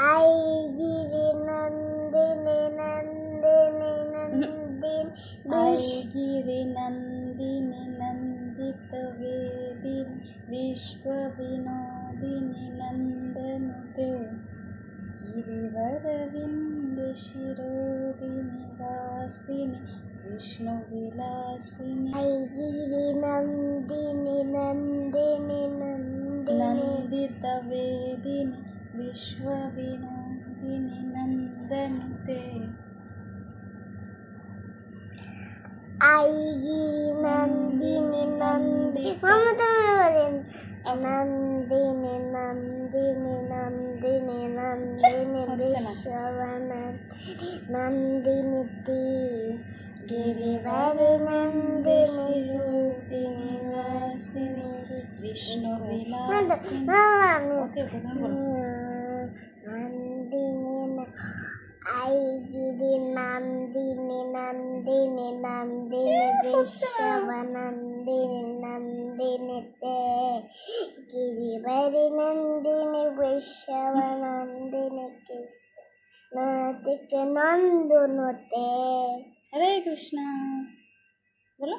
ऐगिरि नन्दिनि नन्दिनि नन्दिनि ऐगिरि नन्दिनि नन्दितवेदिनि विश्वविनोदिनि नन्दनुते गिरिवरविन्दशिरोदिनि वासिनि विष्णुविलासिनि ऐगिरि नन्दिनि नन्दिनि नन्दिनि नन्दितवेदिनि विश्वविनोदिनि नन्दनुते ऐगिरि नन्दिनि नन्दिनि ममता नन्दिनि नन्दिनि नन्दिनि नन्दिनि विश्ववनन्दिनि नन्दिनि ते गिरिवरे नन्दिनि रूपिणि वासिनि विष्णुविलासिनि नन्दिनि ऐगिरि नन्दिनि नन्दिनि नन्दिनि विश्ववनन्दिनि नन्दिनि ते गिरिवरे नन्दिनि विश्ववनन्दिनि कृष्ण नन्दनुते। हरे कृष्णा बोलो।